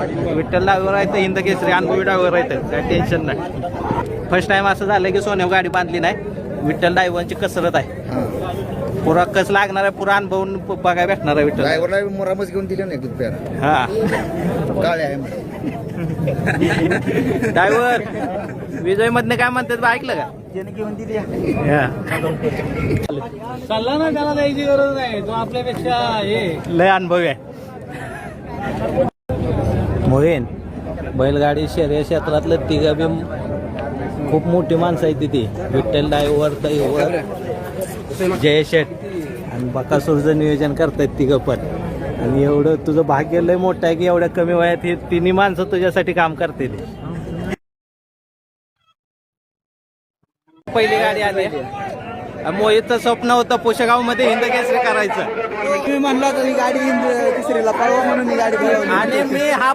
Vitthal driver आहे तर हिंद केसरी अनुभवी डायव्हर आहे काय टेन्शन नाही. फर्स्ट टाइम असं झालं की सोन्या गाडी बांधली नाही. विठ्ठल डायव्हरची कसरत आहे. पुरा कस लागणार आहे, पुरा अनुभव बघायला भेटणार आहे. विठ्ठल ड्रायव्हरला मुरामच घेऊन दिले नाही दूध प्यारा. हा काळे आहे ड्रायव्हर विजय मधने काय म्हणतात बा, ऐकलं का? त्याने घेऊन दिली. चालला ना, त्याला द्यायची गरज नाही. तो आपल्यापेक्षा हे लय अनुभवी आहे. मोहीन बैलगाडी शर्यत क्षेत्रातलं तिघं बी खूप मोठी माणसं आहे तिथे. विठ्ठल डायव्हर, दैवर, जयशेठ आणि बकासूरचं नियोजन करतायत तिघं पण. आणि एवढं तुझं भाग्य लय मोठं आहे की एवढ्या कमी वयात हे तिन्ही माणसं तुझ्यासाठी काम करते. पहिली गाडी आली. मोहितचं स्वप्न होतं पुशेगाव मध्ये हिंद केसरी करायचं. तुम्ही म्हणला गाडी तिसरीला पळवा म्हणून गाडी आणि मी हा